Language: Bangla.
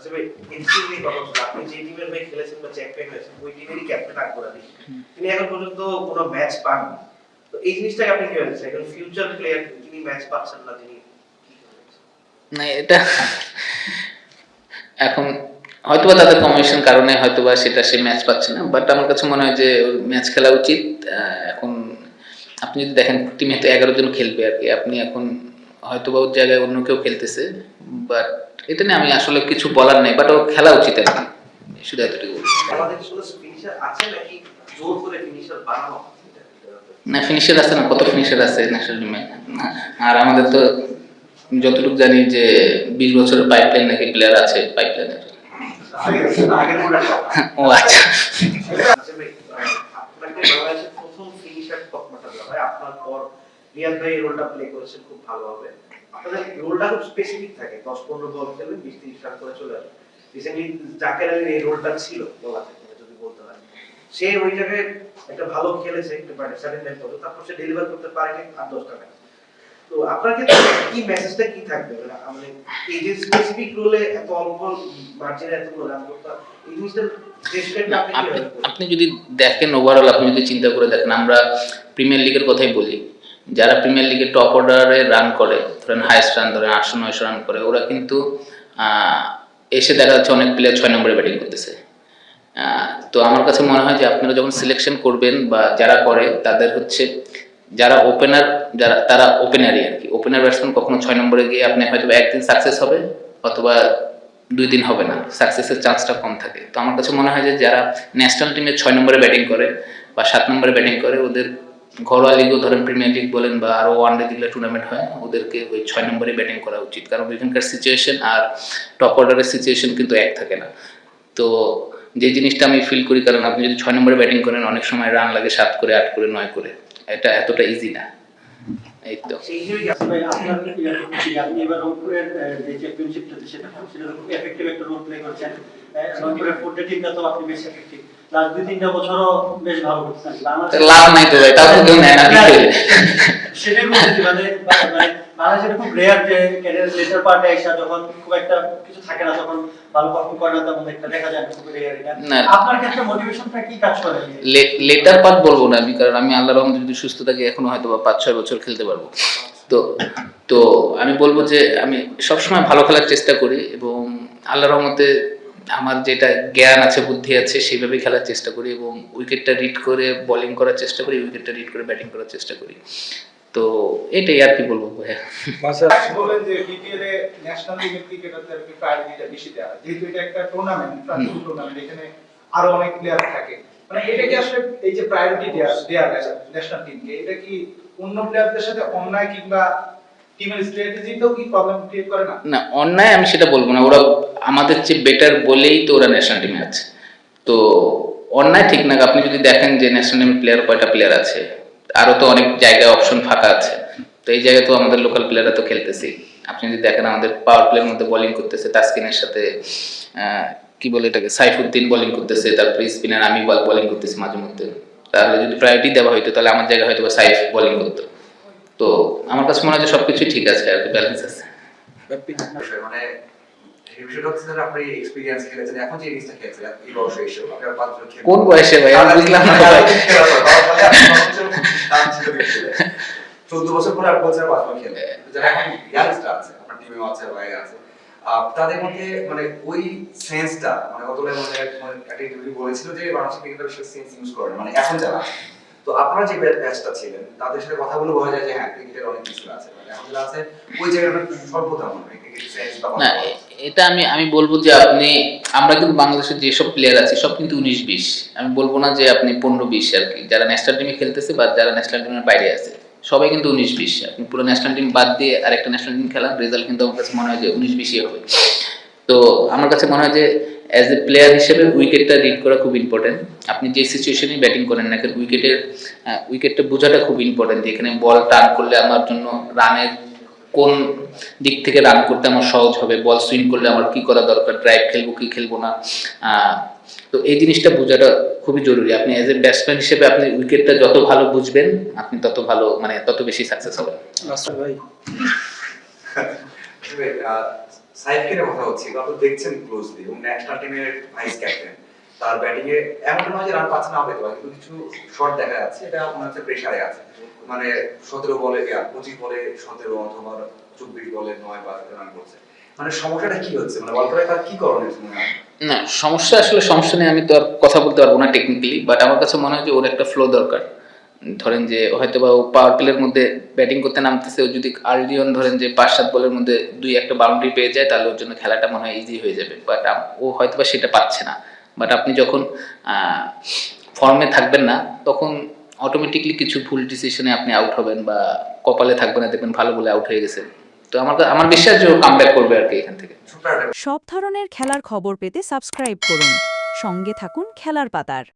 আচ্ছা ভাই, এনসিবি নিয়ে কথা হচ্ছে, আপনি যে টিমের হয়ে খেলেছেন বা চ্যাম্পিয়ন হয়েছেন ওই টিমেরই ক্যাপ্টেন আকবর আলী, তিনি এখন পর্যন্ত কোনো ম্যাচ পাননি। তো এই জিনিসটাকে আপনি কিভাবে দেখছেন? এখন ফিউচার প্লেয়ার যিনি ম্যাচ পাচ্ছেন না, তিনি না এটা এখন হয়তোবা তাদের কমিশন কারণে হয়তোবা সেটা সে ম্যাচ পাচ্ছে না, বাট আমার কাছে মনে হয় যে ম্যাচ খেলা উচিত। এখন আপনি যদি দেখেন টিমে তো 11 জন খেলবে আর কি, আপনি এখন হয়তোবা ওর জায়গায় অন্য কেউ খেলতেছে, বাট এটা নিয়ে আমি আসলে কিছু বলার নেই, বাট ও খেলা উচিত আর কি, শুধু এতটুকু। আমাদের আসলে ফিনিশার আছে নাকি জোর করে ফিনিশার বানানো হচ্ছে? না ফিনিশার আছে না, কত ফিনিশার আছে ন্যাশনাল টিমে। আর আমাদের তো যতটুকু জানি যে 20 বছরের পাইপলাইন নাকি প্লেয়ার আছে পাইপলাইনের। ও আচ্ছা, আচ্ছা ভাই, আপনাকে বাংলাদেশের প্রথম ফিনিশার তকমাটা দেওয়া হয়, আপনার পর রিয়াদ ভাই এই রোলটা প্লে করেছেন খুব ভালোভাবে। আপনাদের রোলটা খুব স্পেসিফিক থাকে, 10-15 বল খেলবেন, 20-30 রান করে চলে আসবেন। রিসেন্টলি জাকের আলীর এই রোলটা ছিল বলা যায়, যদি বলতে হয় সে ওই জায়গায় একটা ভালো খেলেছে, একটা 7-9 পর্যন্ত, তারপর সে ডেলিভার করতে পারেনি 8-10টা ম্যাচ। তো আপনার ক্ষেত্রে কি মেসেজটা কি থাকবে, মানে এই যে স্পেসিফিক রোলে এত অল্প মার্জিনে এতগুলো রান করতে, এই জিনিসটা ডেসক্রাইবটা আপনি কিভাবে করবেন? আপনি যদি দেখেন ওভারঅল, আপনি যদি চিন্তা করে দেখেন, আমরা প্রিমিয়ার লিগের কথাই বলি, যারা প্রিমিয়ার লিগের টপ অর্ডারে রান করে, ধরেন হাইস্ট রান ধরেন 800-900 রান করে, ওরা কিন্তু এসে দেখা যাচ্ছে অনেক প্লেয়ার 6 নম্বরে ব্যাটিং করতেছে। তো আমার কাছে মনে হয় যে আপনারা যখন সিলেকশন করবেন বা যারা করে তাদের হচ্ছে যারা ওপেনার, যারা তারা ওপেনারই আর কি, ওপেনার ব্যাটসম্যান কখনো 6 নম্বরে গিয়ে আপনি হয়তো একদিন সাকসেস হবে অথবা 2 দিন হবে না, সাকসেসের চান্সটা কম থাকে। তো আমার কাছে মনে হয় যে যারা ন্যাশনাল টিমে 6 নম্বরে ব্যাটিং করে বা 7 নম্বরে ব্যাটিং করে, ওদের ঘরোয়া লিগও ধরেন প্রিমিয়ার লিগ বলেন বা আরও ওয়ানডে যেগুলো টুর্নামেন্ট হয়, ওদেরকে ওই 6 নম্বরে ব্যাটিং করা উচিত, কারণ এখানকার সিচুয়েশন আর টপ অর্ডারের সিচুয়েশন কিন্তু এক থাকে না। তো যে জিনিসটা আমি ফিল করি, কারণ আপনি যদি 6 নম্বরে ব্যাটিং করেন অনেক সময় রান লাগে 7 করে 8 করে 9 করে, এটা এতটা ইজি না। এই তো সেই হিসেবে কি ভাই আপনার আপনি এবার রংপুরের যে চ্যাম্পিয়নশিপটাতে সেটা খুব এফেক্টিভ একটা রোল প্লে করছেন। রংপুরের ফুটবল টিমটা তো আপনি বেশ এফেক্টিভ, লাস্ট 2-3টা বছরও বেশ ভালো করছেন। লাভ নাই তো ভাই, তখন কেউ নেয় না দিতে। সেটাই বলছি, মানে বাংলাদেশে খুব রেয়ার যে ক্যারিয়ার লেটার পার্টে এসে যখন খুব একটা কিছু থাকে না, তখন ভালো পারফর্ম করে না, তেমন একটা দেখা যায় খুব রেয়ার। এটা আপনার ক্ষেত্রে মোটিভেশনটা কি কাজ করে? লেটার পার্ট বলবো না আমি, কারণ আমি আল্লাহর রহমতে যদি সুস্থ থাকি এখনো হয়তো বা 5-6 বছর খেলতে পারবো। তো তো আমি বলবো যে আমি সবসময় ভালো খেলার চেষ্টা করি এবং আল্লাহর রহমতে আমার যেটা জ্ঞান আছে বুদ্ধি আছে সেইভাবে খেলার চেষ্টা করি এবং উইকেটটা রিড করে বোলিং করার চেষ্টা করি, উইকেটটা রিড করে ব্যাটিং করার চেষ্টা করি। তো এটাই আর কি বলবো ভাইয়া। বলেন যে বিপিএল এ ন্যাশনাল লিগের ক্রিকেটারদের প্রায়োরিটিটা বেশি দেওয়া হয়, যেহেতু এটা একটা টুর্নামেন্ট, টুর্নামেন্ট, এখানে আরো অনেক প্লেয়ার থাকে, মানে এটা কি আসলে এই যে প্রায়োরিটি দেওয়া ন্যাশনাল টিমকে, এটা কি অন্য প্লেয়ারদের সাথে অন্যায় কিংবা টিমের স্ট্র্যাটেজিতেও কি প্রবলেম ক্রিয়েট করে না? না অন্যায় আমি সেটা বলবো না, ওরা আমাদের চেয়ে বেটার বলেই তো ওরা ন্যাশনাল টিমে আছে। তো অন্যায় ঠিক না, আপনি যদি দেখেন যে ন্যাশনাল টিমের প্লেয়ার কয়টা প্লেয়ার আছে, আরও তো অনেক জায়গায় অপশন ফাঁকা আছে, তো এই জায়গায় তো আমাদের লোকাল প্লেয়াররা তো খেলতেছেই। আপনি যদি দেখেন আমাদের পাওয়ার প্লেয়ার মধ্যে বোলিং করতেছে তাসকিনের সাথে কি বলে এটাকে সাইফুদ্দিন বোলিং করতেছে, তারপরে স্পিনার আমি বোলিং করতেছি মাঝে মধ্যে। তাহলে যদি প্রায়োরিটি দেওয়া হইতো তাহলে আমার জায়গায় হয়তো সাইফ বোলিং করতো। তো আমার কাছে মনে হয় যে সবকিছুই ঠিক আছে আর কি, ব্যালেন্স আছে। মানে এই বিষয়টা হচ্ছে যে আপনি এক্সপেরিয়েন্স খেলেছেন, এখন যে জিনিসটা খেলছেন এই বয়সে এসে আপনার 5 বছর খেলে কোন বয়সে ভাই আমি বুঝলাম না ভাই। 14 বছর পরে আর বলছেন 5 বছর খেলে, যারা এখন ইয়াংস্টার আছে আপনার টিমেও আছে বাইরে আছে, তাদের মধ্যে মানে ওই সেন্সটা মানে কতটা মানে একটা ইন্টারভিউ বলেছিল যে বাংলাদেশ ক্রিকেটার বেশি সেন্স ইউজ করে না, মানে এখন যারা। তো আপনারা যে ব্যাচটা ছিলেন তাদের সাথে কথা বলে বোঝা যায় যে হ্যাঁ ক্রিকেটের অনেক কিছু আছে, মানে এখন যারা আছে ওই জায়গাটা স্বল্পতা মনে হয় ক্রিকেটের সেন্স বা না এটা আমি বলবো যে আপনি আমরা কিন্তু বাংলাদেশের যেসব প্লেয়ার আছে সব কিন্তু 19-20, আমি বলবো না যে আপনি 15-20 আর কি, যারা ন্যাশনাল টিমে খেলতেছে বা যারা ন্যাশনাল টিমের বাইরে আছে সবাই কিন্তু 19-20। আপনি পুরো ন্যাশনাল টিম বাদ দিয়ে আরেকটা ন্যাশনাল টিম খেলার রেজাল্ট কিন্তু আমার কাছে মনে হয় যে 19-20 হবে। তো আমার কাছে মনে হয় যে অ্যাজ এ প্লেয়ার হিসেবে উইকেটটা রিড করা খুব ইম্পর্টেন্ট। আপনি যে সিচুয়েশনেই ব্যাটিং করেন না কেন উইকেটটা বোঝাটা খুব ইম্পর্টেন্ট, যে এখানে বল টার্ন করলে আমার জন্য রানের কোন দিক থেকে রান করতে আমার সহজ হবে, বল সুইং করলে আমার কি করা দরকার, ড্রাইভ খেলবো কি খেলবো না। তো এই জিনিসটা বোঝাটা খুবই জরুরি। আপনি অ্যাজ এ ব্যাটসম্যান হিসেবে আপনি উইকেটটা যত ভালো বুঝবেন আপনি তত ভালো মানে তত বেশি সাকসেস হবেন। ভাই সাইফকে কথা হচ্ছে, আপনি দেখছেন ক্লোজলি এবং ন্যাশনাল টিমের ভাইস ক্যাপ্টেন, তার ব্যাটিং এ এমন নয় যে রান পাচ্ছে না হয়তো, কিন্তু কিছু শট দেখা যাচ্ছে এটা মনে হচ্ছে প্রেসারে আছে, মানে 17 বলে 25 বলে 17 অথবা 24 বলে 9 বা রান করছে, মানে সমস্যাটা কি হচ্ছে, মানে ওয়ার্ল্ড কাপে তার কি করণীয় মনে হয়? না, সমস্যা নিয়ে আমি তো আর কথা বলতে পারবো না টেকনিক্যালি, বাট আমার কাছে মনে হয় যে ওর একটা ফ্লো দরকার। ধরেন যে হয়তো বা ও পাওয়ার প্লের মধ্যে ব্যাটিং করতে নামতেছে, ও যদি আর্লি অন ধরেন যে 5-7 বলের মধ্যে 2-1 বাউন্ডারি পেয়ে যায়, তাহলে ওর জন্য খেলাটা মনে হয় ইজি হয়ে যাবে, বাট ও হয়তো বা সেটা পাচ্ছে না। বাট আপনি যখন ফর্মে থাকবেন না, তখন অটোমেটিকলি কিছু ভুল ডিসিশনে আপনি আউট হবেন, বা কপালে থাকবে না, দেখবেন ভালো বলে আউট হয়ে গেছে। তো আমার বিশ্বাস যে ও কামব্যাক করবে আর কি এখান থেকে। ছোট্ট একটা সব ধরনের খেলার খবর পেতে সাবস্ক্রাইব করুন। সঙ্গে থাকুন খেলার পাতার।